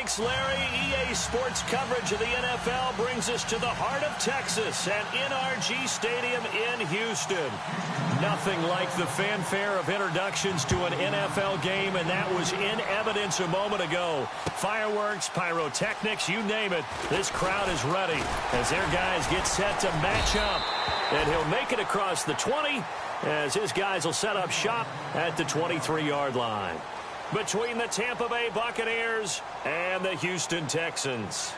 Thanks, Larry. EA Sports coverage of the NFL brings us to the heart of Texas at NRG Stadium in Houston. Nothing like the fanfare of introductions to an NFL game, and that was in evidence a moment ago. Fireworks, pyrotechnics, you name it. This crowd is ready as their guys get set to match up. And he'll make it across the 20 as his guys will set up shop at the 23-yard line. Between the Tampa Bay Buccaneers and the Houston Texans.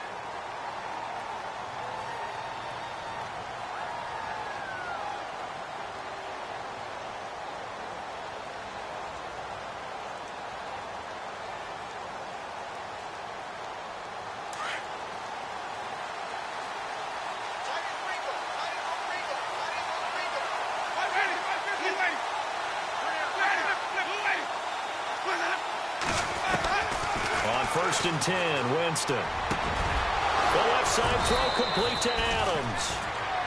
First and 10, Winston. The left side throw complete to Adams.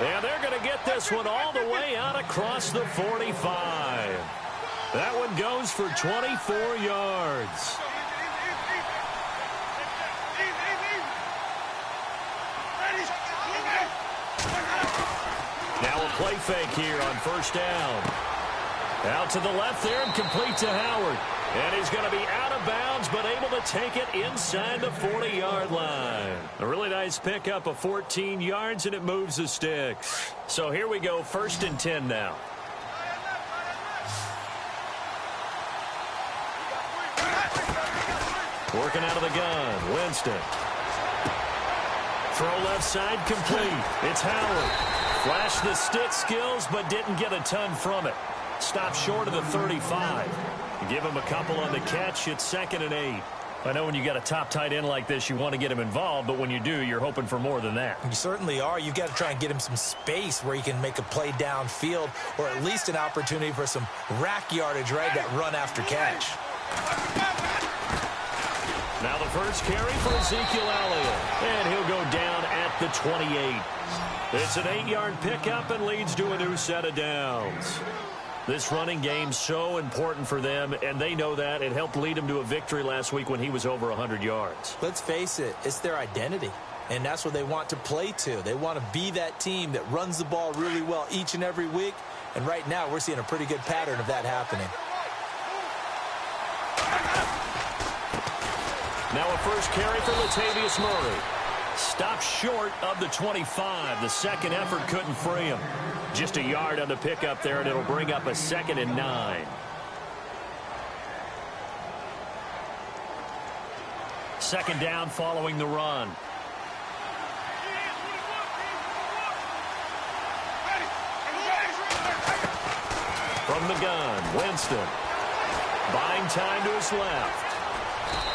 And they're going to get this one all the way out across the 45. That one goes for 24 yards. Now a play fake here on first down. Out to the left there and complete to Howard. And he's going to be out of bounds, but able to take it inside the 40-yard line. A really nice pickup of 14 yards, and it moves the sticks. So here we go, first and 10 now. Working out of the gun, Winston. Throw left side complete. It's Howard. Flashed the stick skills, but didn't get a ton from it. Stopped short of the 35. Give him a couple on the catch. It's 2nd and 8. I know when you got a top tight end like this, you want to get him involved, but when you do, you're hoping for more than that. You certainly are. You've got to try and get him some space where he can make a play downfield, or at least an opportunity for some rack yardage, right? That run after catch. Now the first carry for Ezekiel Elliott, and he'll go down at the 28. It's an 8-yard pickup and leads to a new set of downs. This running game's so important for them, and they know that. It helped lead them to a victory last week when he was over 100 yards. Let's face it, it's their identity, and that's what they want to play to. They want to be that team that runs the ball really well each and every week, and right now we're seeing a pretty good pattern of that happening. Now a first carry for Latavius Murray. Stopped short of the 25. The second effort couldn't free him. Just a yard on the pickup there, and it'll bring up a 2nd and 9. Second down following the run. From the gun, Winston. Buying time to his left.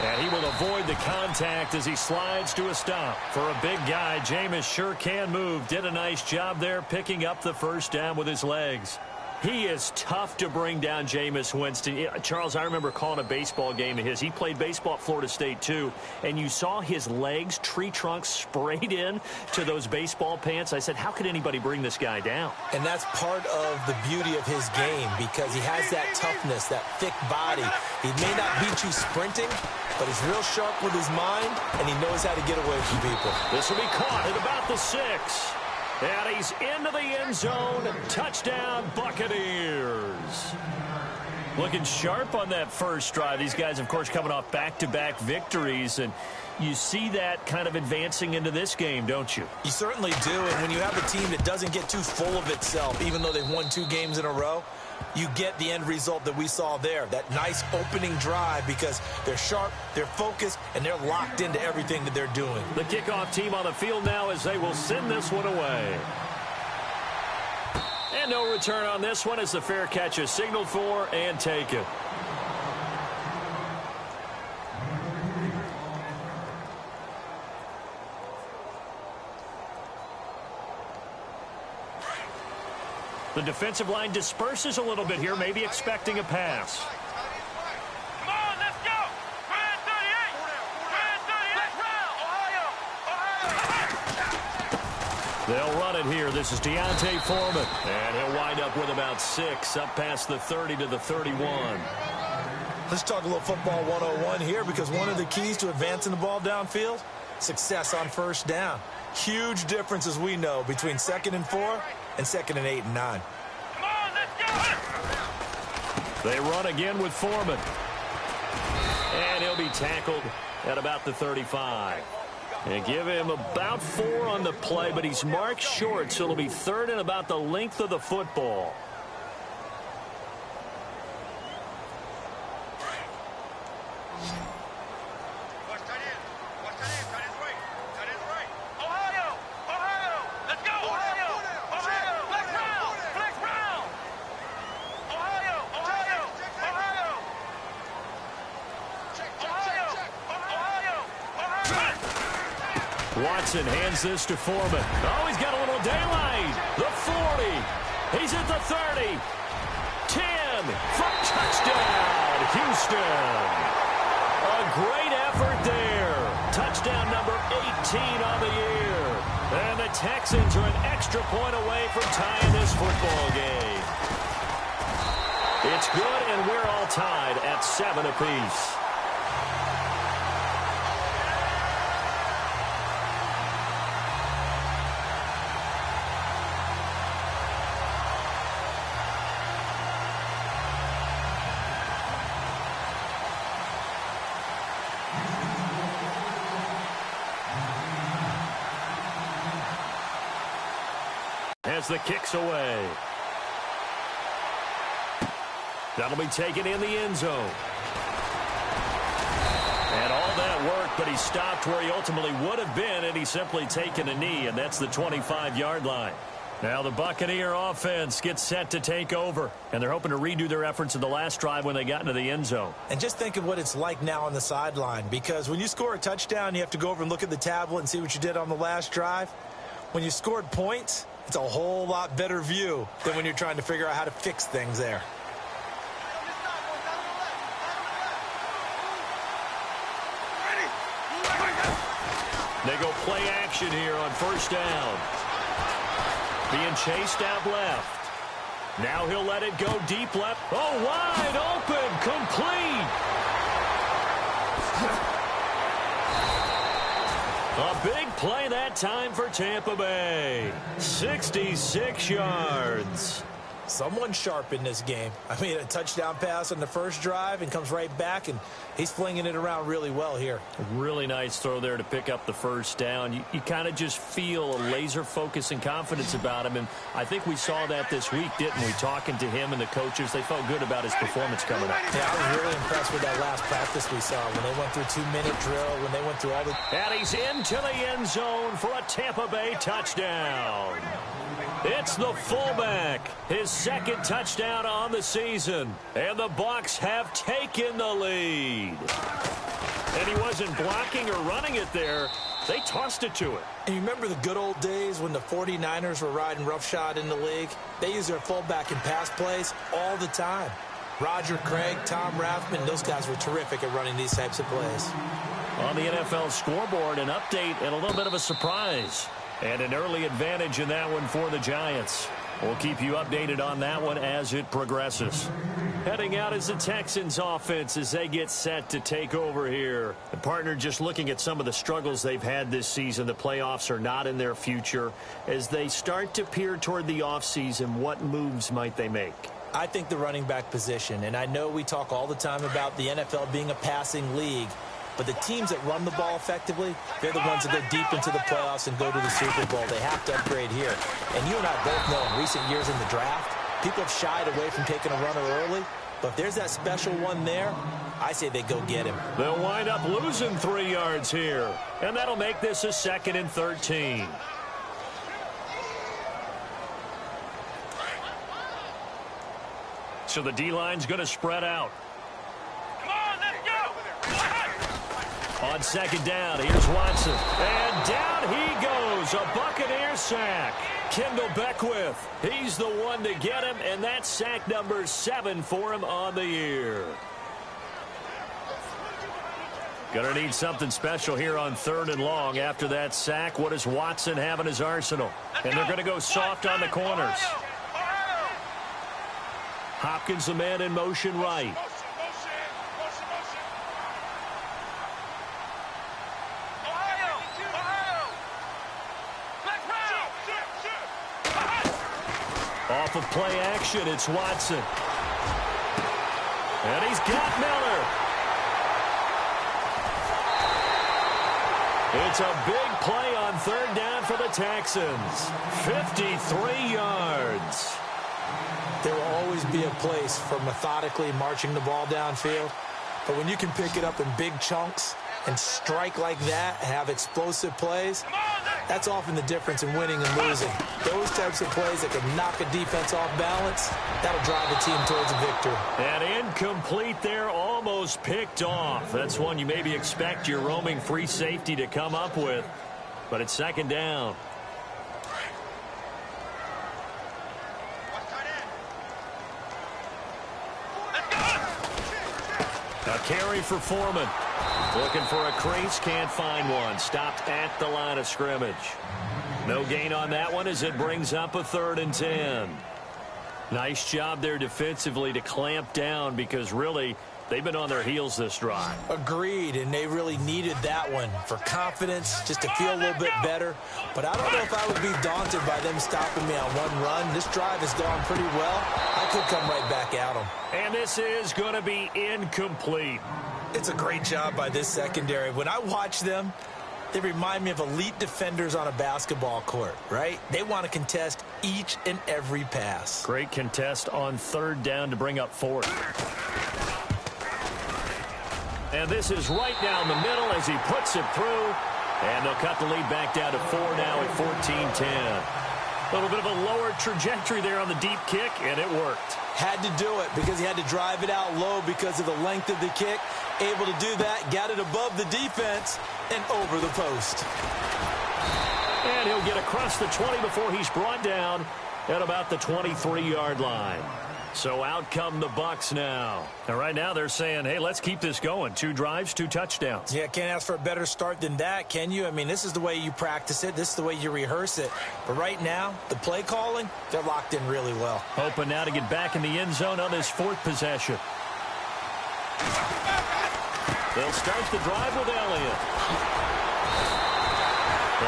And he will avoid the contact as he slides to a stop. For a big guy, Jameis sure can move. Did a nice job there picking up the first down with his legs. He is tough to bring down, Jameis Winston. Charles, I remember calling a baseball game of his. He played baseball at Florida State, too. And you saw his legs, tree trunks sprayed in to those baseball pants. I said, how could anybody bring this guy down? And that's part of the beauty of his game because he has that toughness, that thick body. He may not beat you sprinting, but he's real sharp with his mind, and he knows how to get away from people. This will be caught at about the 6. And he's into the end zone. Touchdown, Buccaneers. Looking sharp on that first drive. These guys, of course, coming off back-to-back victories. And you see that kind of advancing into this game, don't you? You certainly do. And when you have a team that doesn't get too full of itself, even though they've won 2 games in a row, you get the end result that we saw there. That nice opening drive because they're sharp, they're focused, and they're locked into everything that they're doing. The kickoff team on the field now as they will send this one away. And no return on this one as the fair catch is signaled for and taken. The defensive line disperses a little bit here, maybe expecting a pass. Come on, let's go! Red 38! Red 38! They'll run it here. This is Deontay Foreman. And he'll wind up with about 6, up past the 30 to the 31. Let's talk a little football 101 here, because one of the keys to advancing the ball downfield, success on first down. Huge difference, as we know, between 2nd and 4 and 2nd and 8 and 9. Come on, let's go! They run again with Foreman. And he'll be tackled at about the 35. And give him about 4 on the play, but he's marked short, so it'll be 3rd and about the length of the football. Watson hands this to Foreman. Oh, he's got a little daylight. The 40. He's at the 30. 10 for touchdown, Houston. A great effort there. Touchdown number 18 on the year. And the Texans are an extra point away from tying this football game. It's good, and we're all tied at 7 apiece. As the kick's away. That'll be taken in the end zone. And all that work, but he stopped where he ultimately would have been, and he's simply taken a knee, and that's the 25-yard line. Now the Buccaneer offense gets set to take over, and they're hoping to redo their efforts in the last drive when they got into the end zone. And just think of what it's like now on the sideline, because when you score a touchdown, you have to go over and look at the tablet and see what you did on the last drive. When you scored points, it's a whole lot better view than when you're trying to figure out how to fix things there. They go play action here on first down. Being chased out left. Now he'll let it go deep left. Oh, wide open, complete. A big play that time for Tampa Bay. 66 yards. Someone sharp in this game. I mean, a touchdown pass on the first drive and comes right back, and he's flinging it around really well here. A really nice throw there to pick up the first down. You kind of just feel a laser focus and confidence about him, and I think we saw that this week, didn't we? Talking to him and the coaches, they felt good about his performance coming up. Yeah, I was really impressed with that last practice we saw when they went through 2-minute drill, when they went through all the... And he's into the end zone for a Tampa Bay touchdown. It's the fullback, his second touchdown on the season, and the Bucs have taken the lead. And he wasn't blocking or running it there. They tossed it to him. And you remember the good old days when the 49ers were riding roughshod in the league? They used their fullback in pass plays all the time. Roger Craig, Tom Rathman, those guys were terrific at running these types of plays. On the NFL scoreboard, an update and a little bit of a surprise. And an early advantage in that one for the Giants. We'll keep you updated on that one as it progresses. Heading out is the Texans offense as they get set to take over here. The partner, just looking at some of the struggles they've had this season, the playoffs are not in their future. As they start to peer toward the offseason, what moves might they make? I think the running back position, and I know we talk all the time about the NFL being a passing league, but the teams that run the ball effectively, they're the ones that go deep into the playoffs and go to the Super Bowl. They have to upgrade here. And you and I both know in recent years in the draft, people have shied away from taking a runner early. But if there's that special one there, I say they go get him. They'll wind up losing 3 yards here. And that'll make this a 2nd and 13. So the D-line's going to spread out. On second down, here's Watson. And down he goes. A Buccaneer sack. Kendall Beckwith. He's the one to get him, and that's sack number 7 for him on the year. Gonna need something special here on 3rd and long. After that sack, what does Watson have in his arsenal? And they're going to go soft on the corners. Hopkins, the man in motion right. Off of play action, it's Watson. And he's got Miller. It's a big play on third down for the Texans. 53 yards. There will always be a place for methodically marching the ball downfield. But when you can pick it up in big chunks and strike like that, have explosive plays, that's often the difference in winning and losing. Those types of plays that can knock a defense off balance, that'll drive the team towards a victory. And incomplete there, almost picked off. That's one you maybe expect your roaming free safety to come up with. But it's second down. A carry for Foreman. Looking for a crease, can't find one. Stopped at the line of scrimmage. No gain on that one as it brings up a 3rd and 10. Nice job there defensively to clamp down because really they've been on their heels this drive. Agreed, and they really needed that one for confidence, just to feel a little bit better. But I don't know if I would be daunted by them stopping me on one run. This drive has gone pretty well. I could come right back at them. And this is going to be incomplete. It's a great job by this secondary. When I watch them, they remind me of elite defenders on a basketball court, right? They want to contest each and every pass. Great contest on 3rd down to bring up 4th. And this is right down the middle as he puts it through. And they'll cut the lead back down to 4 now at 14-10. A little bit of a lower trajectory there on the deep kick, and it worked. Had to do it because he had to drive it out low because of the length of the kick. Able to do that, got it above the defense and over the post. And he'll get across the 20 before he's brought down at about the 23-yard line. So out come the Bucs now. And right now they're saying, hey, let's keep this going. 2 drives, 2 touchdowns. Yeah, can't ask for a better start than that, can you? I mean, this is the way you practice it. This is the way you rehearse it. But right now, the play calling, they're locked in really well. Hoping now to get back in the end zone on his 4th possession. They'll start the drive with Elliott.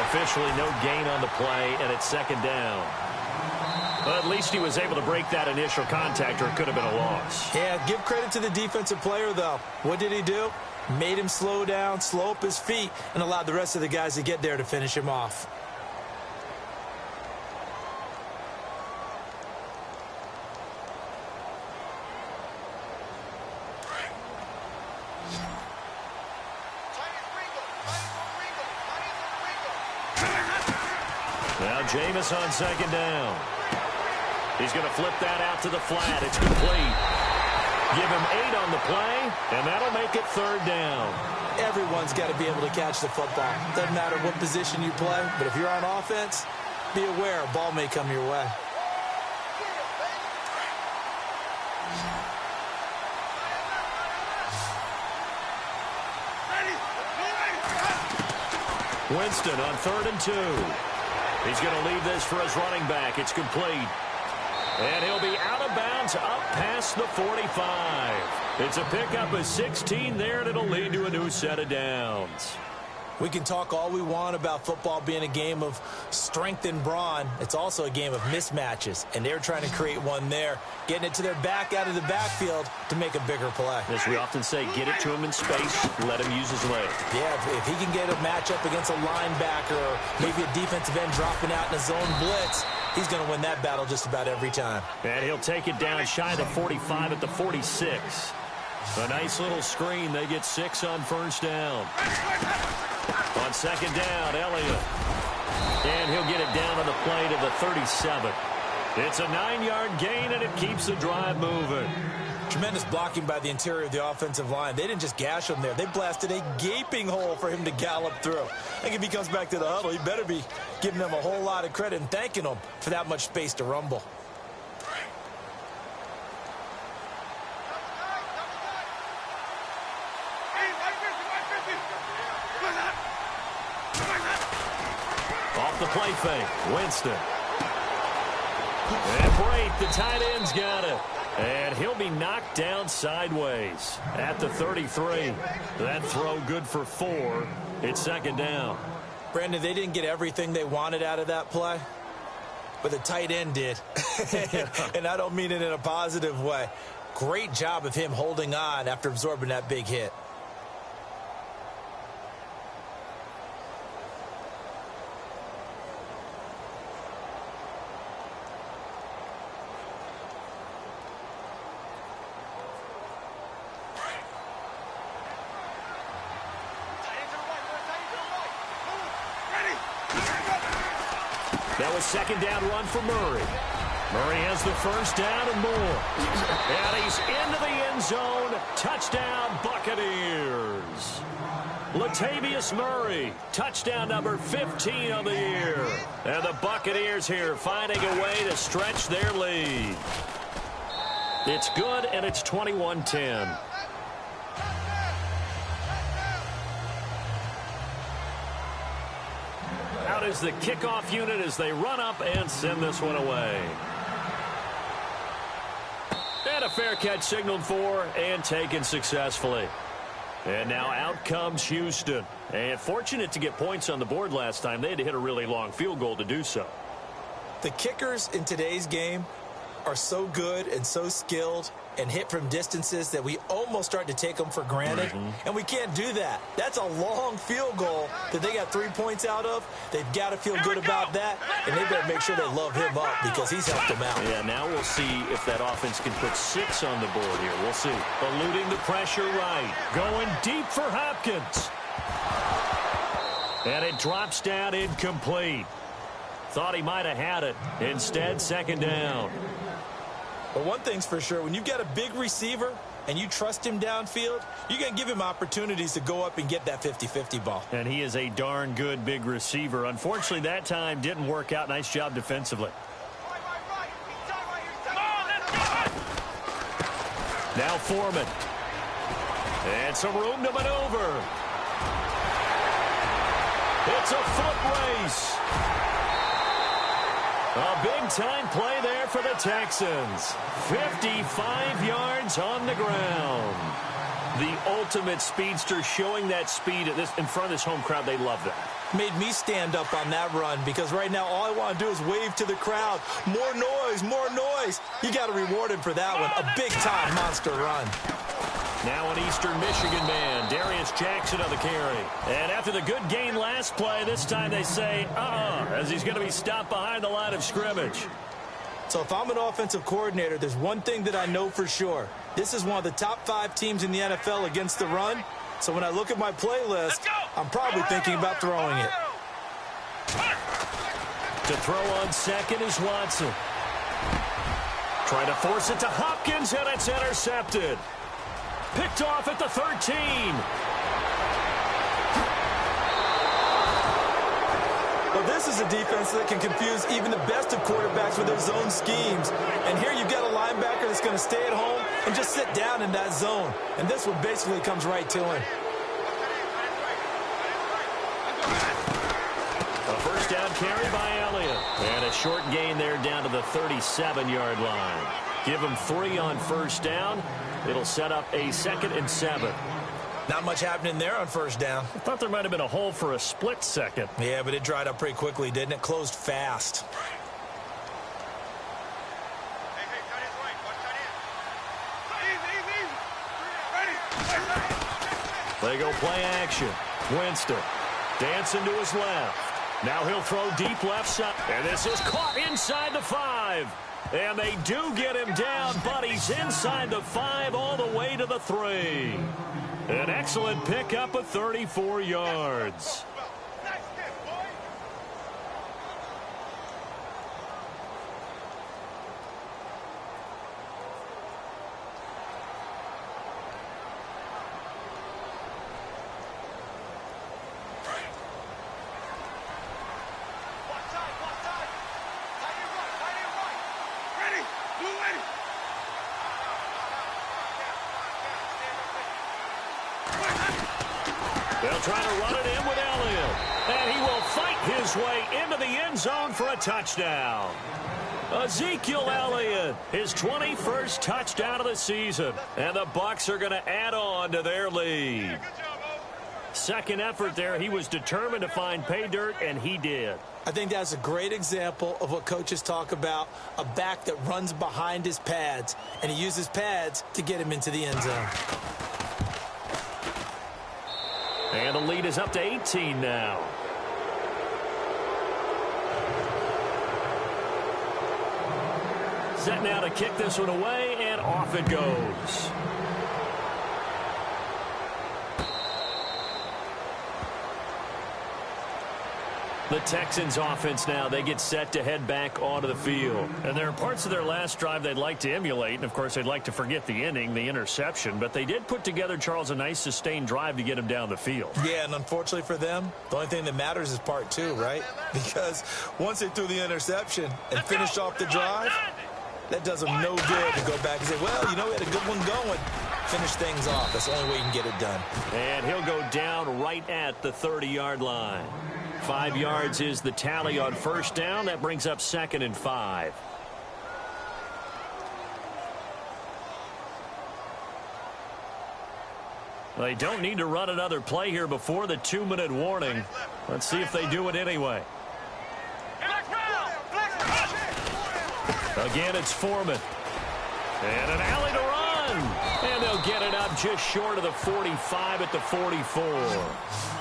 Officially no gain on the play, and it's 2nd down. But at least he was able to break that initial contact, or it could have been a loss. Yeah, give credit to the defensive player, though. What did he do? Made him slow down, slow up his feet, and allowed the rest of the guys to get there to finish him off. Now Jameis on 2nd down. He's going to flip that out to the flat. It's complete. Give him 8 on the play, and that'll make it 3rd down. Everyone's got to be able to catch the football. Doesn't matter what position you play, but if you're on offense, be aware a ball may come your way. Winston on 3rd and 2. He's going to leave this for his running back. It's complete. And he'll be out of bounds up past the 45. It's a pickup of 16 there, and it'll lead to a new set of downs. We can talk all we want about football being a game of strength and brawn. It's also a game of mismatches, and they're trying to create one there, getting it to their back out of the backfield to make a bigger play. As we often say, get it to him in space, let him use his leg. Yeah, if he can get a matchup against a linebacker or maybe a defensive end dropping out in a zone blitz, he's going to win that battle just about every time. And he'll take it down shy of the 45 at the 46. A nice little screen. They get 6 on 1st down. On 2nd down, Elliott. And he'll get it down on the play to the 37. It's a 9-yard gain, and it keeps the drive moving. Tremendous blocking by the interior of the offensive line. They didn't just gash him there. They blasted a gaping hole for him to gallop through. I think if he comes back to the huddle, he better be giving them a whole lot of credit and thanking them for that much space to rumble. Off the play fake, Winston. And Brate, the tight end's got it. And he'll be knocked down sideways at the 33. That throw good for 4. It's 2nd down. Brandon, they didn't get everything they wanted out of that play, but the tight end did. And I don't mean it in a positive way. Great job of him holding on after absorbing that big hit. That was second down run for Murray. Murray has the first down and more. And he's into the end zone. Touchdown, Buccaneers. Latavius Murray, touchdown number 15 on the year. And the Buccaneers here finding a way to stretch their lead. It's good, and it's 21-10. Out is the kickoff unit as they run up and send this one away. And a fair catch signaled for and taken successfully. And now out comes Houston. And fortunate to get points on the board last time. They had to hit a really long field goal to do so. The kickers in today's game are so good and so skilled and hit from distances that we almost start to take them for granted. And we can't do that. That's a long field goal that they got 3 points out of. They've got to feel good about that, and they better make sure they love him up because he's helped them out. Yeah, now we'll see if that offense can put 6 on the board here. We'll see. Eluding the pressure right. Going deep for Hopkins. And it drops down incomplete. Thought he might have had it. Instead, second down. But one thing's for sure, when you've got a big receiver and you trust him downfield, you're going to give him opportunities to go up and get that 50-50 ball. And he is a darn good big receiver. Unfortunately, that time didn't work out. Nice job defensively. Now Foreman. And some room to maneuver. It's a foot race. A big-time play there for the Texans. 55 yards on the ground. The ultimate speedster showing that speed in front of this home crowd. They love that. Made me stand up on that run because right now all I want to do is wave to the crowd. More noise, more noise. You got to reward him for that one. A big-time monster run. Now an Eastern Michigan man, Darius Jackson on the carry. And after the good gain last play, this time they say, as he's going to be stopped behind the line of scrimmage. So if I'm an offensive coordinator, there's one thing that I know for sure. This is one of the top 5 teams in the NFL against the run. So when I look at my playlist, I'm probably thinking about throwing it. To throw on second is Watson. Trying to force it to Hopkins, and it's intercepted. Picked off at the 13. Well, this is a defense that can confuse even the best of quarterbacks with their zone schemes. And here you've got a linebacker that's going to stay at home and just sit down in that zone. And this one basically comes right to him. A first down carry by Elliott. And a short gain there down to the 37-yard line. Give him 3 on first down. It'll set up a 2nd and 7. Not much happening there on first down. I thought there might have been a hole for a split second. Yeah, but it dried up pretty quickly, didn't it? Closed fast. They go play action. Winston dancing to his left. Now he'll throw deep left side. And this is caught inside the 5. And they do get him down, but he's inside the 5 all the way to the 3. An excellent pickup of 34 yards. They'll try to run it in with Elliott. And he will fight his way into the end zone for a touchdown. Ezekiel Elliott, his 21st touchdown of the season. And the Bucs are going to add on to their lead. second effort there. He was determined to find pay dirt, and he did. I think that's a great example of what coaches talk about, a back that runs behind his pads, and he uses pads to get him into the end zone. And the lead is up to 18 now. Set now to kick this one away, and off it goes. The Texans offense now, they get set to head back onto the field. And there are parts of their last drive they'd like to emulate. And, of course, they'd like to forget the ending, the interception. But they did put together, Charles, a nice sustained drive to get him down the field. Yeah, and unfortunately for them, the only thing that matters is part two, right? Because once they threw the interception and finished off the drive, that does them no good to go back and say, well, you know, we had a good one going. Finish things off. That's the only way you can get it done. And he'll go down right at the 30-yard line. 5 yards is the tally on first down. That brings up 2nd and 5. They don't need to run another play here before the 2-minute warning. Let's see if they do it anyway. Again, it's Foreman. And an alley to run. And they'll get it up just short of the 45 at the 44.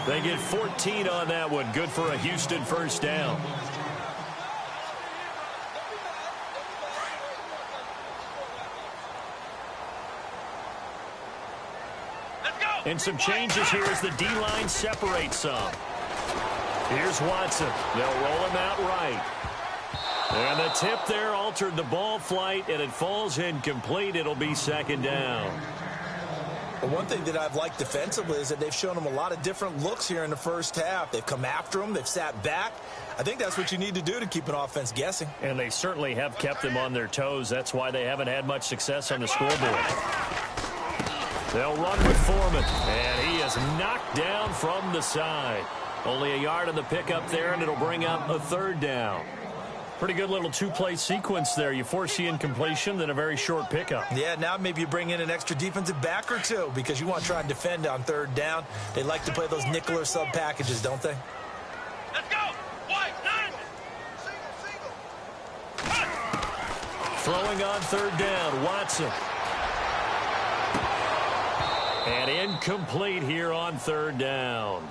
They get 14 on that one. Good for a Houston first down. And some changes here as the D-line separates some. Here's Watson. They'll roll him out right. And the tip there altered the ball flight, and it falls incomplete. It'll be 2nd down. Well, one thing that I've liked defensively is that they've shown them a lot of different looks here in the first half. They've come after them. They've sat back. I think that's what you need to do to keep an offense guessing. And they certainly have kept them on their toes. That's why they haven't had much success on the scoreboard. They'll run with Foreman, and he is knocked down from the side. Only a yard on the pickup there, and it'll bring up a 3rd down. Pretty good little two-play sequence there. You force the incompletion, then a very short pickup. Yeah, now maybe you bring in an extra defensive back or two because you want to try and defend on 3rd down. They like to play those nickel or sub packages, don't they? Let's go. White, nine. Throwing on 3rd down, Watson. And incomplete here on 3rd down.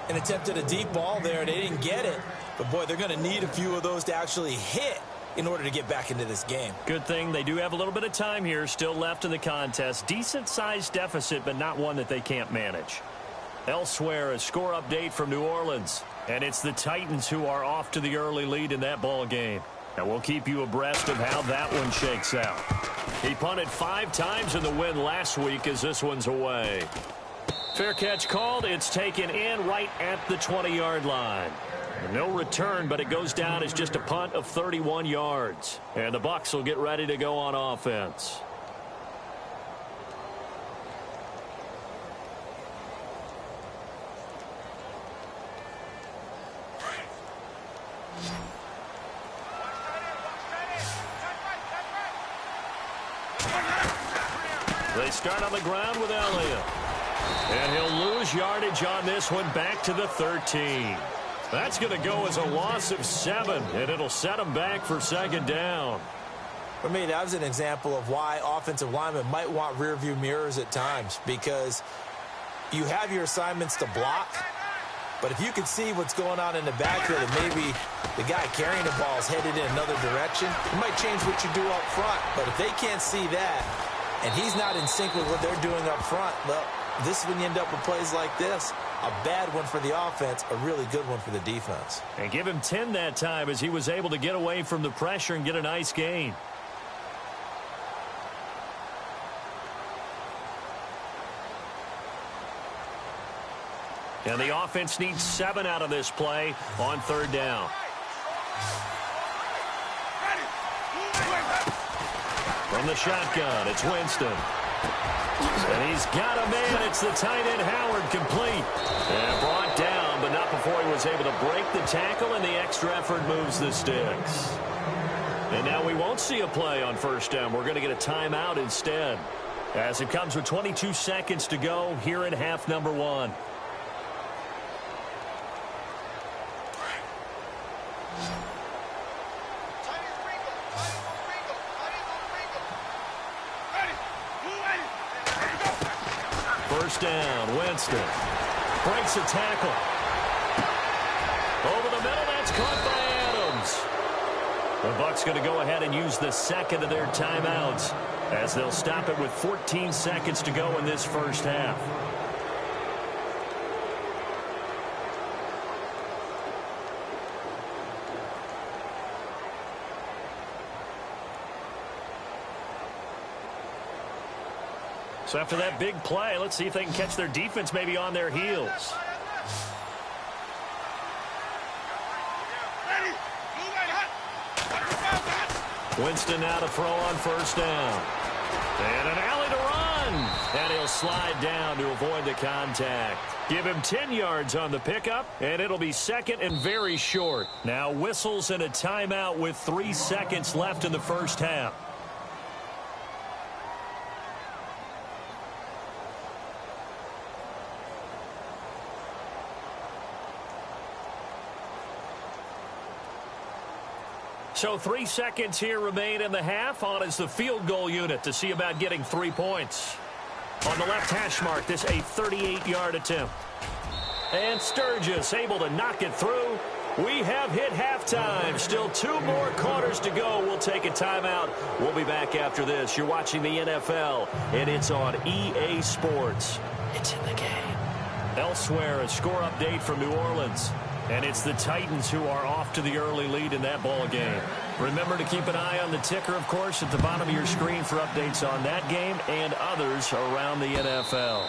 And attempted a deep ball there. They didn't get it. But, boy, they're going to need a few of those to actually hit in order to get back into this game. Good thing they do have a little bit of time here still left in the contest. Decent-sized deficit, but not one that they can't manage. Elsewhere, a score update from New Orleans. And it's the Titans who are off to the early lead in that ball game. And we'll keep you abreast of how that one shakes out. He punted 5 times in the win last week as this one's away. Fair catch called. It's taken in right at the 20-yard line. No return, but it goes down as just a punt of 31 yards. And the Bucs will get ready to go on offense. They start on the ground with Elliott. And he'll lose yardage on this one back to the 13. That's going to go as a loss of 7, and it'll set them back for 2nd down. For me, that was an example of why offensive linemen might want rearview mirrors at times, because you have your assignments to block, but if you could see what's going on in the backfield and maybe the guy carrying the ball is headed in another direction, it might change what you do up front. But if they can't see that and he's not in sync with what they're doing up front, well, this is when you end up with plays like this. A bad one for the offense, a really good one for the defense. And give him 10 that time as he was able to get away from the pressure and get a nice gain. And the offense needs 7 out of this play on 3rd down. From the shotgun, it's Winston. And he's got a man. It's the tight end, Howard, complete. And brought down, but not before he was able to break the tackle, and the extra effort moves the sticks. And now we won't see a play on 1st down. We're going to get a timeout instead, as it comes with 22 seconds to go here in half number 1. first down. Winston breaks a tackle. Over the middle, that's caught by Adams. The Bucs going to go ahead and use the second of their timeouts as they'll stop it with 14 seconds to go in this first half. So after that big play, let's see if they can catch their defense maybe on their heels. Winston now to throw on first down. And an alley to run. And he'll slide down to avoid the contact. Give him 10 yards on the pickup, and it'll be second and very short. Now whistles and a timeout with 3 seconds left in the first half. So 3 seconds here remain in the half. On is the field goal unit to see about getting 3 points. On the left hash mark, this a 38-yard attempt. And Sturgis able to knock it through. We have hit halftime. Still 2 more quarters to go. We'll take a timeout. We'll be back after this. You're watching the NFL, and it's on EA Sports. It's in the game. Elsewhere, a score update from New Orleans. And it's the Titans who are off to the early lead in that ball game. Remember to keep an eye on the ticker, of course, at the bottom of your screen for updates on that game and others around the NFL.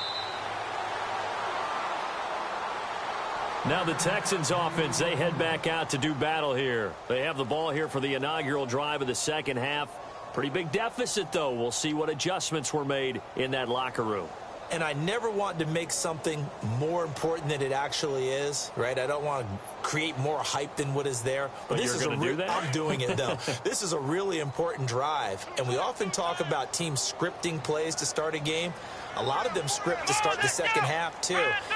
Now the Texans offense, they head back out to do battle here. They have the ball here for the inaugural drive of the second half. Pretty big deficit, though. We'll see what adjustments were made in that locker room. And I never want to make something more important than it actually is, right? I don't want to create more hype than what is there. But this is do that? I'm doing it, though. This is a really important drive. And we often talk about teams scripting plays to start a game. A lot of them script to start the second half, too.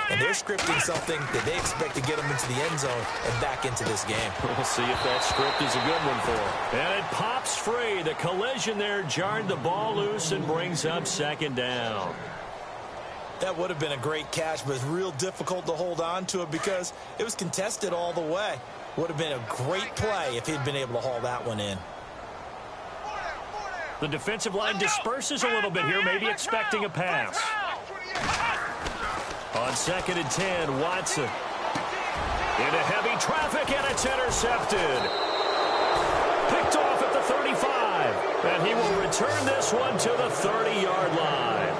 And they're scripting something that they expect to get them into the end zone and back into this game. We'll see if that script is a good one for them. And it pops free. The collision there jarred the ball loose and brings up second down. That would have been a great catch, but it's real difficult to hold on to it because it was contested all the way. Would have been a great play if he'd been able to haul that one in. The defensive line disperses a little bit here, maybe expecting a pass. On 2nd and 10, Watson. Into heavy traffic, and it's intercepted. Picked off at the 35. And he will return this one to the 30-yard line.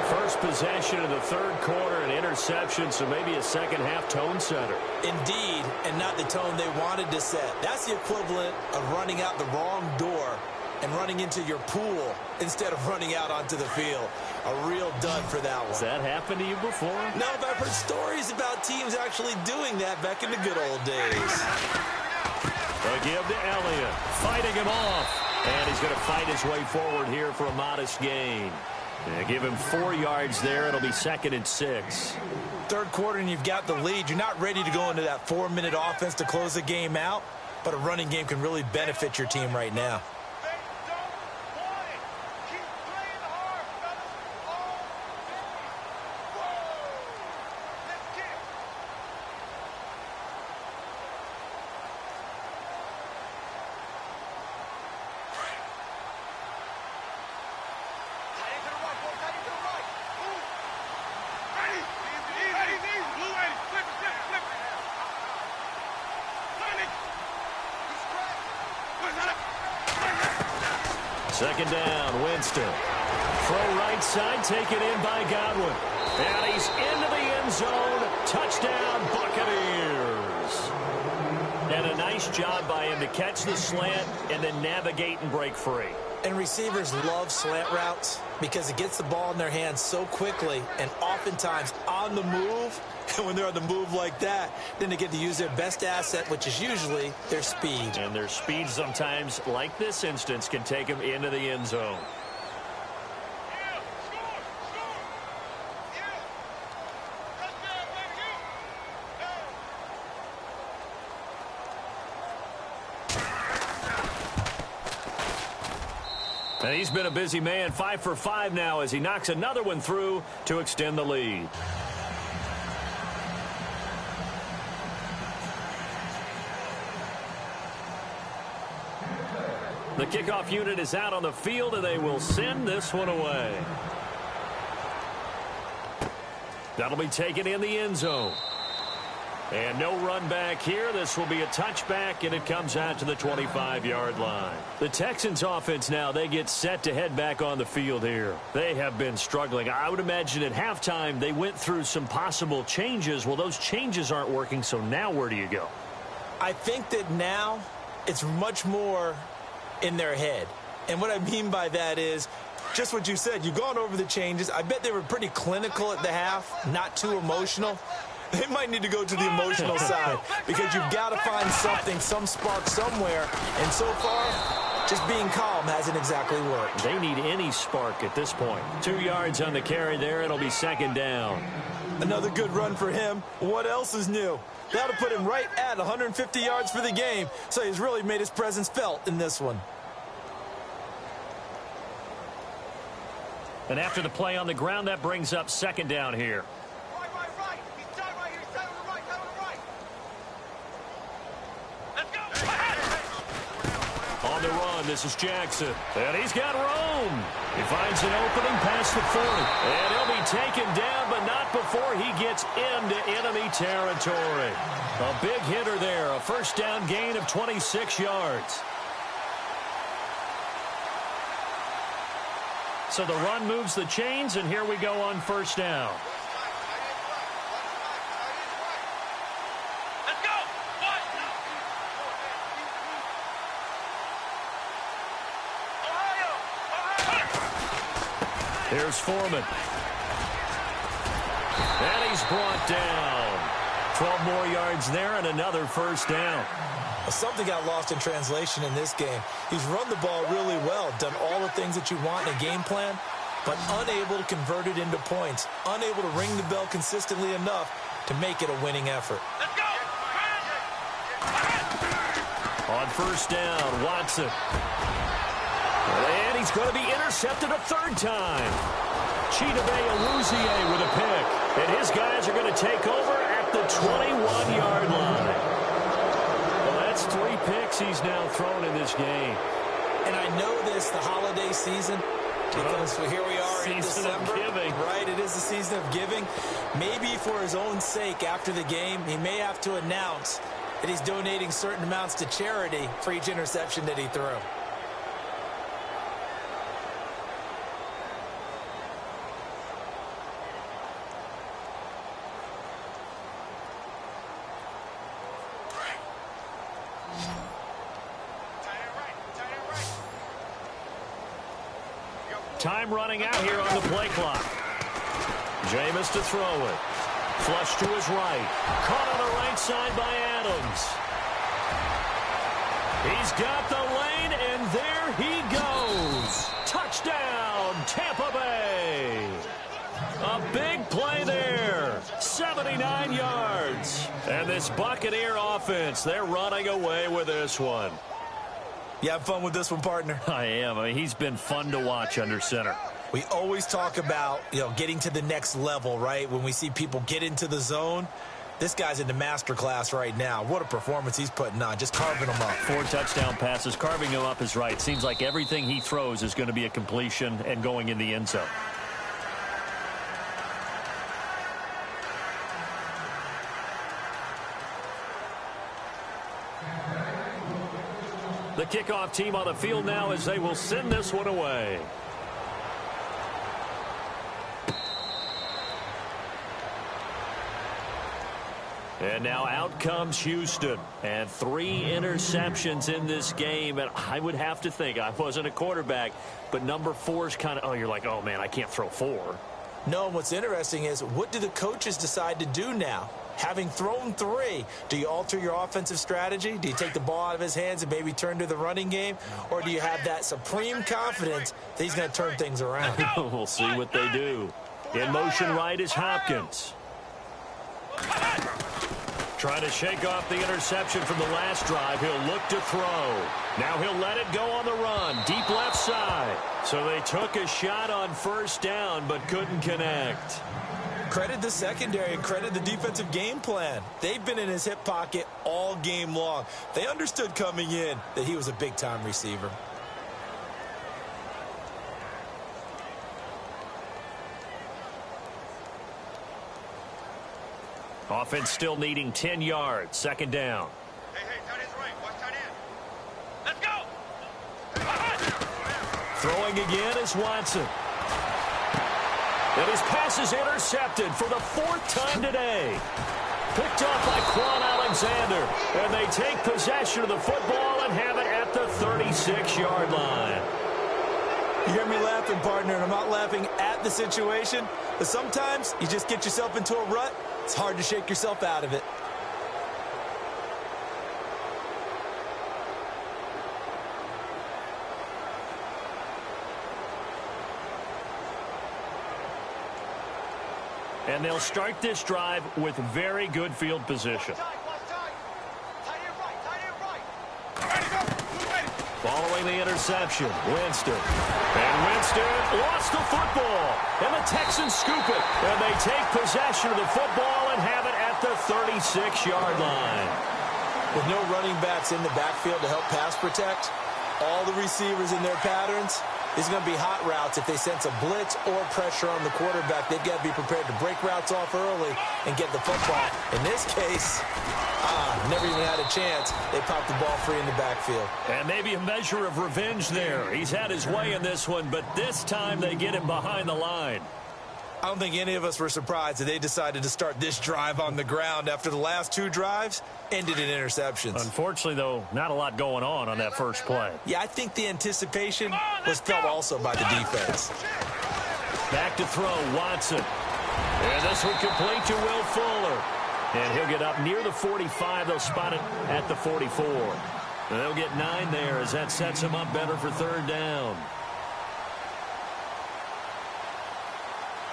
First possession of the third quarter, an interception, so maybe a second-half tone setter. Indeed, and not the tone they wanted to set. That's the equivalent of running out the wrong door and running into your pool instead of running out onto the field. A real dud for that one. Has that happened to you before? No, but I've heard stories about teams actually doing that back in the good old days. A give to Elliott, fighting him off. And he's going to fight his way forward here for a modest gain. Give him 4 yards there. It'll be 2nd and 6. Third quarter and you've got the lead. You're not ready to go into that 4-minute offense to close the game out, but a running game can really benefit your team right now. Second down, Winston. Throw right side, taken in by Godwin. And he's into the end zone. Touchdown, Buccaneers. And a nice job by him to catch the slant and then navigate and break free. And receivers love slant routes because it gets the ball in their hands so quickly and oftentimes on the move. And when they're on the move like that, then they get to use their best asset, which is usually their speed. And their speed sometimes, like this instance, can take them into the end zone. And he's been a busy man, 5 for 5 now as he knocks another one through to extend the lead. The kickoff unit is out on the field, and they will send this one away. That'll be taken in the end zone. And no run back here. This will be a touchback, and it comes out to the 25-yard line. The Texans offense now, they get set to head back on the field here. They have been struggling. I would imagine at halftime they went through some possible changes. Well, those changes aren't working, so now where do you go? I think that now it's much more in their head. And what I mean by that is just what you said. You've gone over the changes. I bet they were pretty clinical at the half, not too emotional. They might need to go to the emotional side because you've got to find something, some spark somewhere. And so far, just being calm hasn't exactly worked. They need any spark at this point. 2 yards on the carry there. It'll be second down. Another good run for him. What else is new? That'll put him right at 150 yards for the game. So he's really made his presence felt in this one. And after the play on the ground, that brings up second down here. Right. He's down right here. He's down on the right. Let's go. On the run, this is Jackson. And he's got room. He finds an opening past the 40. And he'll be taken down, but not before he gets into enemy territory. A big hitter there. A first down gain of 26 yards. So the run moves the chains, and here we go on first down. Let's go. Ohio. Here's Foreman. And he's brought down. 12 more yards there and another first down. Something got lost in translation in this game. He's run the ball really well, done all the things that you want in a game plan, but unable to convert it into points, unable to ring the bell consistently enough to make it a winning effort. Let's go. On first down, Watson. And he's going to be intercepted a third time. Chidobe Awuzie with a pick. And his guys are going to take over at the 21-yard line. That's 3 picks he's now thrown in this game. And I know this, the holiday season, because here we are in December. Season of giving. Right, it is the season of giving. Maybe for his own sake after the game, he may have to announce that he's donating certain amounts to charity for each interception that he threw. Time running out here on the play clock. Jameis to throw it. Flush to his right. Caught on the right side by Adams. He's got the lane, and there he goes. Touchdown, Tampa Bay. A big play there. 79 yards. And this Buccaneer offense, they're running away with this one. You have fun with this one, partner? I am. I mean, he's been fun to watch under center. We always talk about, getting to the next level, right? When we see people get into the zone, this guy's in the master class right now. What a performance he's putting on, just carving them up. 4 touchdown passes. Carving him up is right. Seems like everything he throws is going to be a completion and going in the end zone. The kickoff team on the field now as they will send this one away. And now out comes Houston. And 3 interceptions in this game. And I would have to think, I wasn't a quarterback, but number 4 is kind of, you're like, oh, man, I can't throw 4. No, what's interesting is what do the coaches decide to do now? Having thrown 3, do you alter your offensive strategy? Do you take the ball out of his hands and maybe turn to the running game? Or do you have that supreme confidence that he's going to turn things around? We'll see what they do. In motion right is Hopkins. Trying to shake off the interception from the last drive. He'll look to throw. Now he'll let it go on the run. Deep left side. So they took a shot on first down but couldn't connect. Credit the secondary and credit the defensive game plan. They've been in his hip pocket all game long. They understood coming in that he was a big-time receiver. Offense still needing 10 yards. Second down. Hey, tight end's right. Watch tight end. Let's go. Throwing again is Watson. And his pass is intercepted for the 4th time today. Picked off by Quan Alexander. And they take possession of the football and have it at the 36-yard line. You hear me laughing, partner, and I'm not laughing at the situation, but sometimes you just get yourself into a rut. It's hard to shake yourself out of it. And they'll start this drive with very good field position. Following the interception, Winston. And Winston lost the football. And the Texans scoop it. And they take possession of the football and have it at the 36-yard line. With no running backs in the backfield to help pass protect, all the receivers in their patterns, it's going to be hot routes. If they sense a blitz or pressure on the quarterback, they've got to be prepared to break routes off early and get the football. In this case, never even had a chance. They popped the ball free in the backfield. And maybe a measure of revenge there. He's had his way in this one, but this time they get him behind the line. I don't think any of us were surprised that they decided to start this drive on the ground after the last 2 drives ended in interceptions. Unfortunately, though, not a lot going on that first play. Yeah, I think the anticipation was felt also by the defense. Back to throw, Watson. And this one complete to Will Fuller. And he'll get up near the 45. They'll spot it at the 44. And they'll get 9 there as that sets him up better for 3rd down.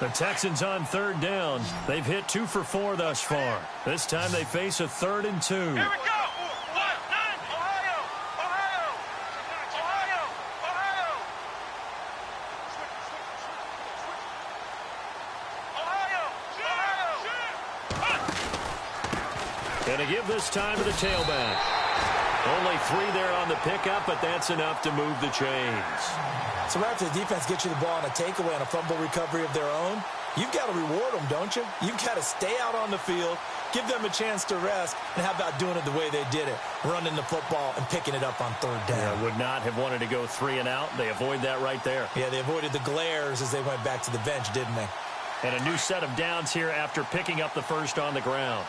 The Texans on 3rd down. They've hit 2 for 4 thus far. This time they face a 3rd and 2. Here we go. 1-9. Ohio. And to give this time to the tailback. Only 3 there on the pickup, but that's enough to move the chains. So right after the defense gets you the ball on a takeaway and a fumble recovery of their own, you've got to reward them, don't you? You've got to stay out on the field, give them a chance to rest, and how about doing it the way they did it, running the football and picking it up on 3rd down. Yeah, would not have wanted to go 3 and out. They avoid that right there. Yeah, they avoided the glares as they went back to the bench, didn't they? And a new set of downs here after picking up the first on the ground.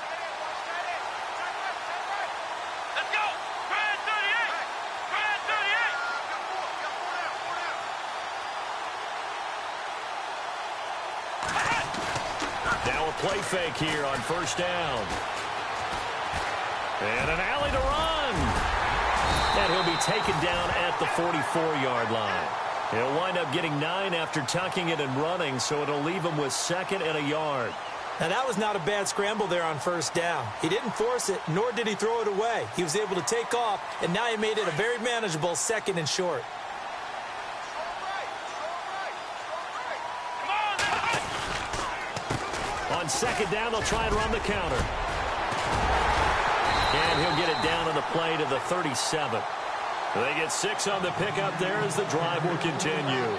Play fake here on 1st down. And an alley to run. And he'll be taken down at the 44-yard line. He'll wind up getting 9 after tucking it and running, so it'll leave him with 2nd and a yard. Now, that was not a bad scramble there on 1st down. He didn't force it, nor did he throw it away. He was able to take off, and now he made it a very manageable 2nd and short. On 2nd down, they'll try and run the counter. And he'll get it down on the play to the 37. They get 6 on the pickup there as the drive will continue.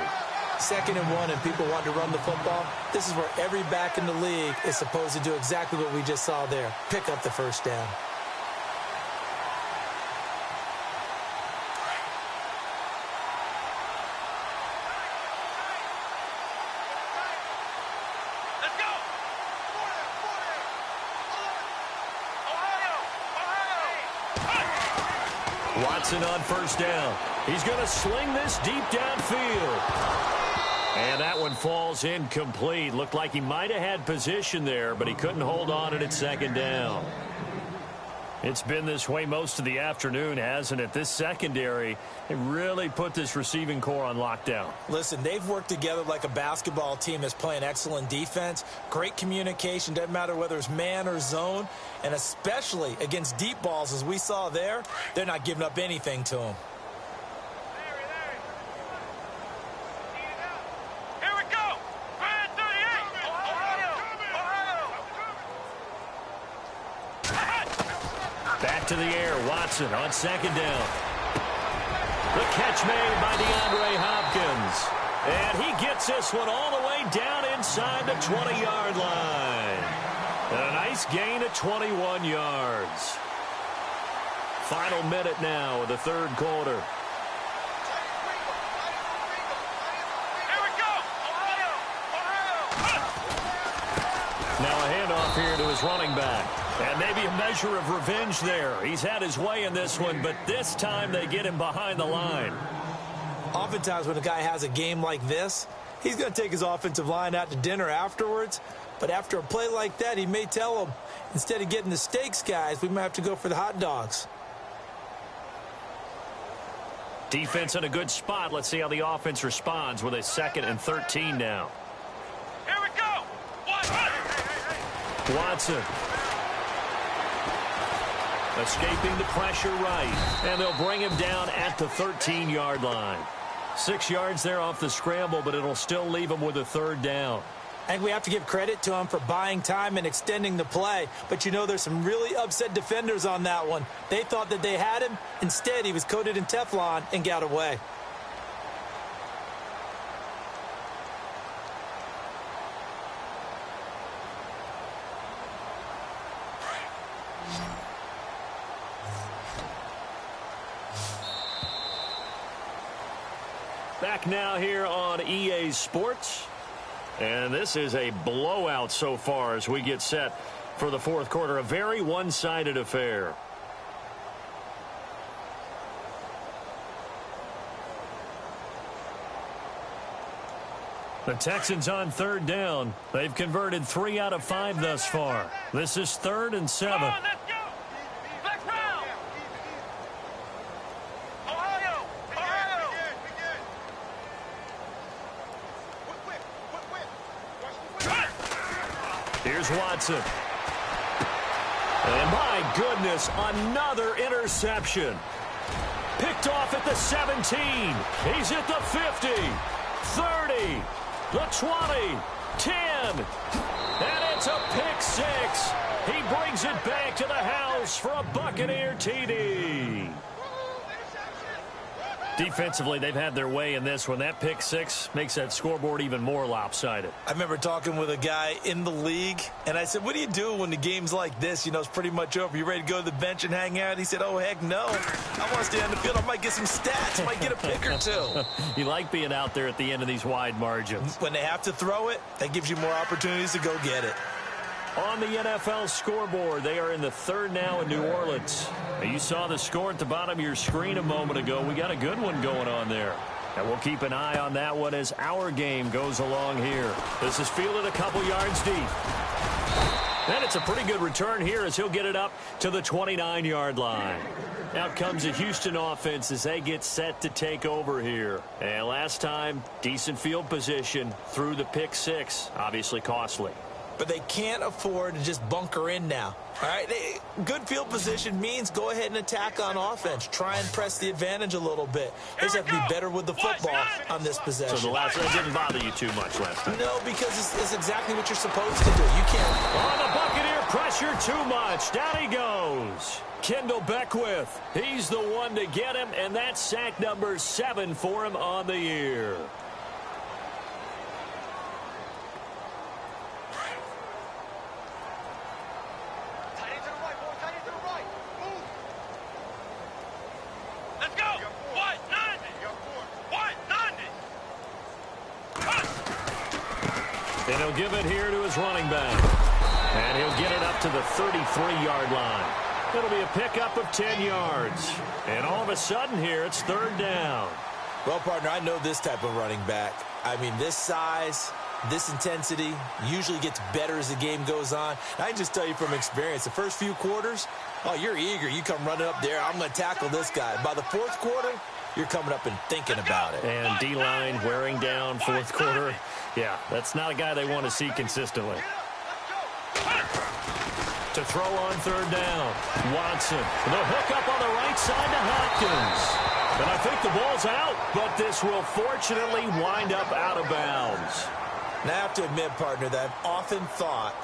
2nd and 1, and people want to run the football. This is where every back in the league is supposed to do exactly what we just saw there. Pick up the 1st down. Watson on 1st down. He's going to sling this deep downfield. And that one falls incomplete. Looked like he might have had position there, but he couldn't hold on it at 2nd down. It's been this way most of the afternoon, hasn't it? This secondary, they really put this receiving core on lockdown. Listen, they've worked together like a basketball team that's playing excellent defense. Great communication, doesn't matter whether it's man or zone. And especially against deep balls, as we saw there, they're not giving up anything to them. Back to the air, Watson on second down. The catch made by DeAndre Hopkins. And he gets this one all the way down inside the 20-yard line. And a nice gain of 21 yards. Final minute now of the third quarter. Now a handoff here to his running back. And maybe a measure of revenge there. He's had his way in this one, but this time they get him behind the line. Oftentimes when a guy has a game like this, he's going to take his offensive line out to dinner afterwards. But after a play like that, he may tell them, instead of getting the steaks, guys, we might have to go for the hot dogs. Defense in a good spot. Let's see how the offense responds with a 2nd and 13 now. Here we go. Watson. Escaping the pressure right. And they'll bring him down at the 13-yard line. 6 yards there off the scramble, but it'll still leave him with a third down. I think we have to give credit to him for buying time and extending the play. But, you know, there's some really upset defenders on that one. They thought that they had him. Instead, he was coated in Teflon and got away. Back now here on EA Sports. And this is a blowout so far as we get set for the fourth quarter. A very one-sided affair. The Texans on third down. They've converted 3 out of 5 thus far. This is 3rd and 7. Come on, let's go. Black Brown. Ohio. Here's Watson. And my goodness, another interception. Picked off at the 17. He's at the 50, 30, the 20, 10. And it's a pick 6. He brings it back to the house for a Buccaneer TD. Defensively, they've had their way in this one. That pick 6 makes that scoreboard even more lopsided. I remember talking with a guy in the league, and I said, what do you do when the game's like this? You know, it's pretty much over. You ready to go to the bench and hang out? He said, oh, heck no. I want to stay on the field. I might get some stats. I might get a pick or two. You like being out there at the end of these wide margins. When they have to throw it, that gives you more opportunities to go get it. On the NFL scoreboard, they are in the 3rd now in New Orleans. You saw the score at the bottom of your screen a moment ago. We got a good one going on there. And we'll keep an eye on that one as our game goes along here. This is fielded a couple yards deep. And it's a pretty good return here as he'll get it up to the 29-yard line. Out comes the Houston offense as they get set to take over here. And last time, decent field position through the pick 6. Obviously costly. But they can't afford to just bunker in now. All right, good field position means go ahead and attack on offense. Try and press the advantage a little bit. They just have to be better with the football on this possession. So the last one didn't bother you too much last time? No, because it's exactly what you're supposed to do. You can't. Oh, the Buccaneer pressure too much. Down he goes. Kendall Beckwith. He's the one to get him, and that's sack number 7 for him on the year. And he'll give it here to his running back. And he'll get it up to the 33-yard line. It'll be a pickup of 10 yards. And all of a sudden here, it's 3rd down. Well, partner, I know this type of running back. I mean, this size, This intensity usually gets better as the game goes on. And I can just tell you from experience, the first few quarters, oh, you're eager. You come running up there, I'm going to tackle this guy. By the fourth quarter, you're coming up and thinking about it. And D-line wearing down fourth quarter. Yeah, that's not a guy they want to see consistently. To throw on third down. Watson. The hook up on the right side to Hopkins. And I think the ball's out, but this will fortunately wind up out of bounds. Now, I have to admit, partner, that I've often thought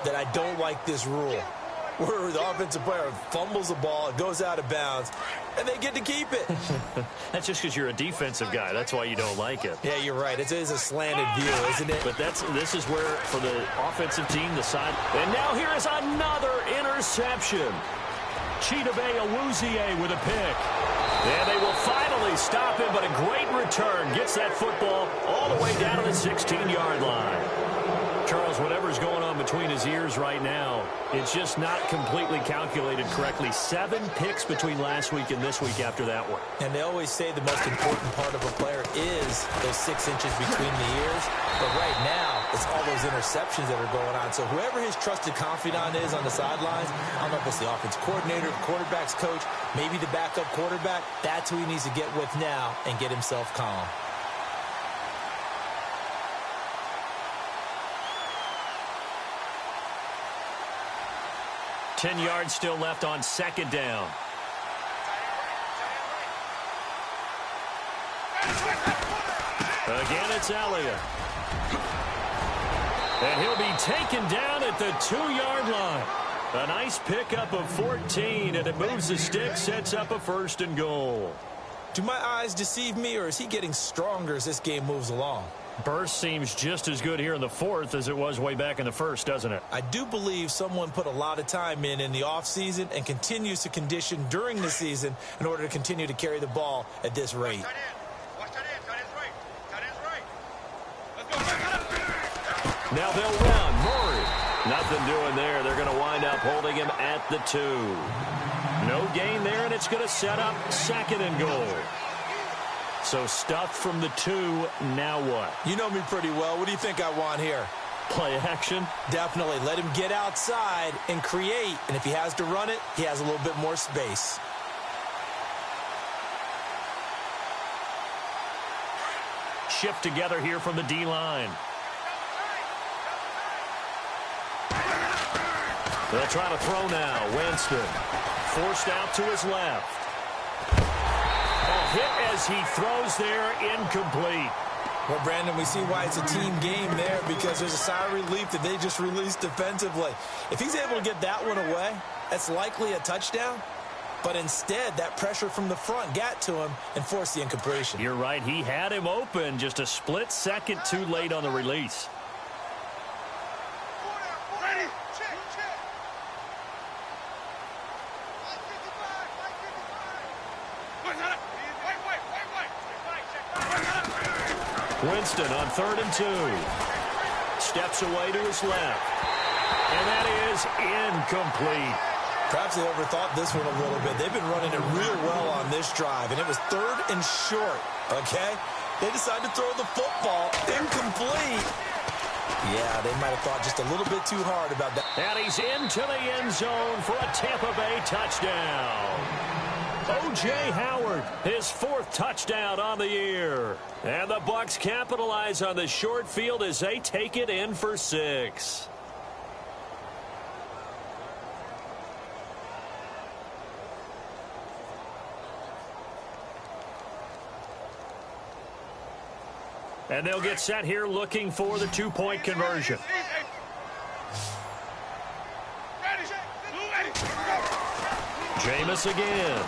that I don't like this rule, where the offensive player fumbles the ball, it goes out of bounds, and they get to keep it. That's just because you're a defensive guy. That's why you don't like it. Yeah, you're right. It is a slanted view, isn't it? But this is where, for the offensive team, the side. And now here is another interception. Chidobe Awuzie with a pick. And they will finally stop him, but a great return. Gets that football all the way down to the 16-yard line. Charles, whatever's going on between his ears right now, it's just not completely calculated correctly. 7 picks between last week and this week after that one. And they always say the most important part of a player is those 6 inches between the ears. But right now, it's all those interceptions that are going on. So whoever his trusted confidant is on the sidelines, I don't know if it's the offense coordinator, the quarterback's coach, maybe the backup quarterback, that's who he needs to get with now and get himself calm. Ten yards still left on second down. Again, it's Elliott. And he'll be taken down at the 2-yard line. A nice pickup of 14, and it moves the stick, sets up a 1st and goal. Do my eyes deceive me, or is he getting stronger as this game moves along? Burst seems just as good here in the 4th as it was way back in the 1st, doesn't it? I do believe someone put a lot of time in the offseason and continues to condition during the season in order to continue to carry the ball at this rate. Now they'll run. Murray. Nothing doing there. They're going to wind up holding him at the 2. No gain there, and it's going to set up 2nd and goal. So stuffed from the 2, now what? You know me pretty well. What do you think I want here? Play action? Definitely. Let him get outside and create. And if he has to run it, he has a little bit more space. Shift together here from the D-line. They'll try to throw now. Winston forced out to his left. Hit as he throws there, incomplete. Well, Brandon, we see why it's a team game there, because there's a sigh of relief that they just released defensively. If he's able to get that one away, that's likely a touchdown. But instead, that pressure from the front got to him and forced the incompletion. You're right. He had him open, just a split second too late on the release. Winston on 3rd and 2. Steps away to his left. And that is incomplete. Perhaps they overthought this one a little bit. They've been running it real well on this drive, and it was 3rd and short, okay? They decided to throw the football incomplete. Yeah, they might have thought just a little bit too hard about that. And he's into the end zone for a Tampa Bay touchdown. O.J. Howard, his 4th touchdown on the year. And the Bucs capitalize on the short field as they take it in for 6. And they'll get set here looking for the 2-point conversion. Jameis again.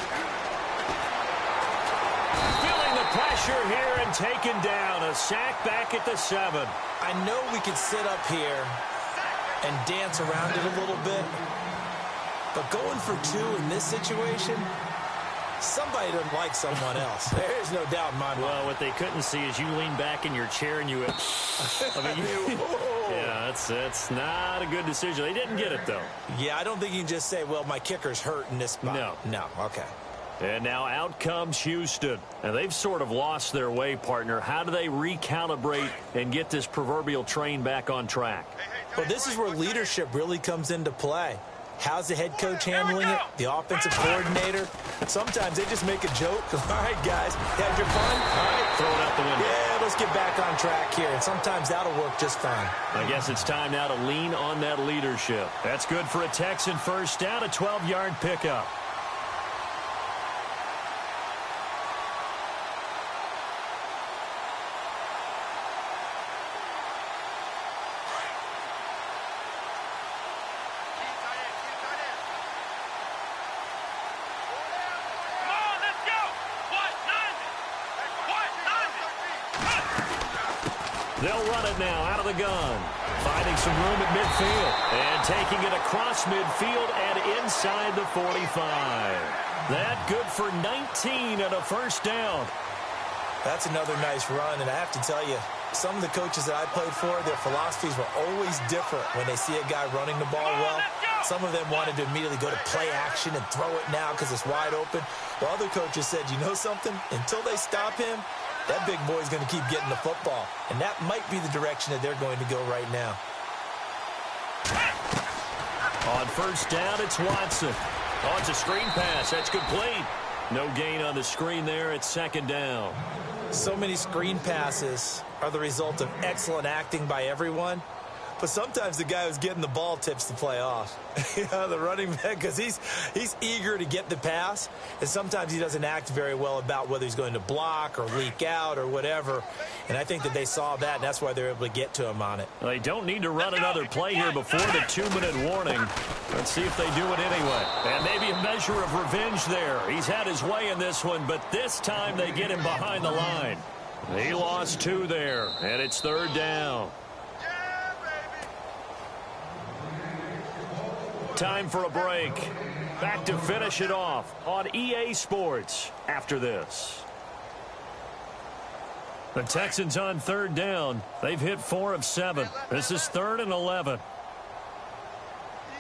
Feeling the pressure here and taken down. A sack back at the 7. I know we could sit up here and dance around it a little bit, but going for 2 in this situation, somebody doesn't like someone else. There's no doubt in my mind. Well, what they couldn't see is you lean back in your chair and you went, yeah, that's not a good decision. They didn't get it, though. Yeah, I don't think you can just say, well, my kicker's hurt in this spot. No. No, okay. And now out comes Houston. And they've sort of lost their way, partner. How do they recalibrate and get this proverbial train back on track? Well, this is where leadership really comes into play. How's the head coach handling it? The offensive coordinator? Sometimes they just make a joke. All right, guys, had your fun? All right, throw it out the window. Yeah, let's get back on track here. And sometimes that'll work just fine. I guess it's time now to lean on that leadership. That's good for a Texan first down, a 12-yard pickup. They'll run it now out of the gun. Finding some room at midfield. And taking it across midfield and inside the 45. That good for 19 and a first down. That's another nice run. And I have to tell you, some of the coaches that I played for, their philosophies were always different when they see a guy running the ball well. Some of them wanted to immediately go to play action and throw it now because it's wide open. While other coaches said, you know something? Until they stop him, that big boy's going to keep getting the football. And that might be the direction that they're going to go right now. On first down, it's Watson. Oh, it's a screen pass. That's complete. No gain on the screen there. It's second down. So many screen passes are the result of excellent acting by everyone. But sometimes the guy who's getting the ball tips the play off. The running back, because he's eager to get the pass. And sometimes he doesn't act very well about whether he's going to block or leak out or whatever. And I think that they saw that, and that's why they're able to get to him on it. They don't need to run another play here before the 2-minute warning. Let's see if they do it anyway. And maybe a measure of revenge there. He's had his way in this one, but this time they get him behind the line. He lost 2 there, and it's third down. Time for a break. Back to finish it off on EA Sports after this. The Texans on third down. They've hit 4 of 7. This is 3rd and 11.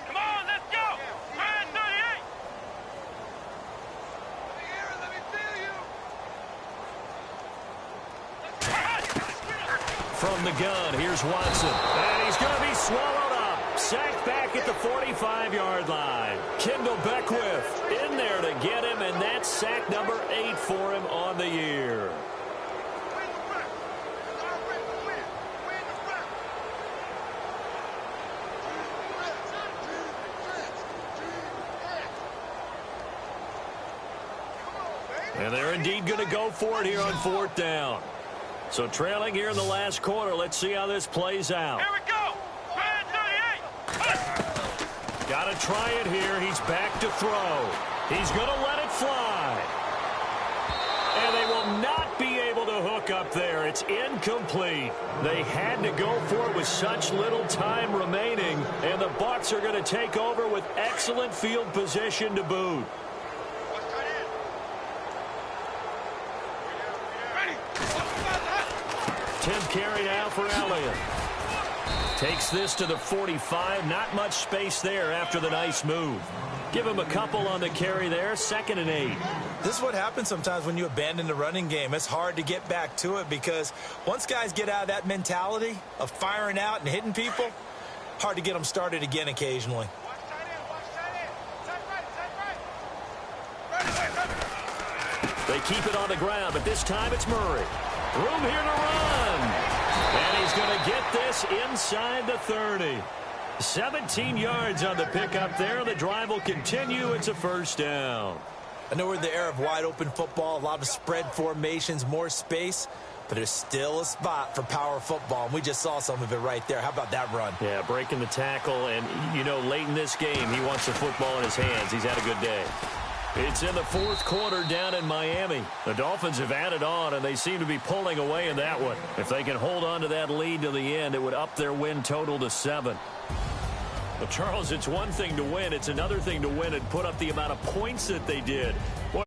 Come on, let's go. 38. From the gun, here's Watson. And he's going to be swallowed up. Sacked back at the 45-yard line. Kendall Beckwith in there to get him, and that's sack number 8 for him on the year. And they're indeed going to go for it here on 4th down. So trailing here in the last quarter. Let's see how this plays out. Here we go. Got to try it here. He's back to throw. He's going to let it fly. And they will not be able to hook up there. It's incomplete. They had to go for it with such little time remaining. And the Bucs are going to take over with excellent field position to boot. 10th carry now for Elliott. Takes this to the 45. Not much space there after the nice move. Give him a couple on the carry there. 2nd and 8. This is what happens sometimes when you abandon the running game. It's hard to get back to it because once guys get out of that mentality of firing out and hitting people, hard to get them started again occasionally. They keep it on the ground, but this time it's Murray. Room here to run. And he's going to get this inside the 30. 17 yards on the pickup there. The drive will continue. It's a first down. I know we're in the era of wide-open football, a lot of spread formations, more space, but there's still a spot for power football, and we just saw some of it right there. How about that run? Yeah, breaking the tackle, and, you know, late in this game, he wants the football in his hands. He's had a good day. It's in the 4th quarter down in Miami. The Dolphins have added on, and they seem to be pulling away in that one. If they can hold on to that lead to the end, it would up their win total to 7. Well, Charles, it's one thing to win. It's another thing to win and put up the amount of points that they did. Boy,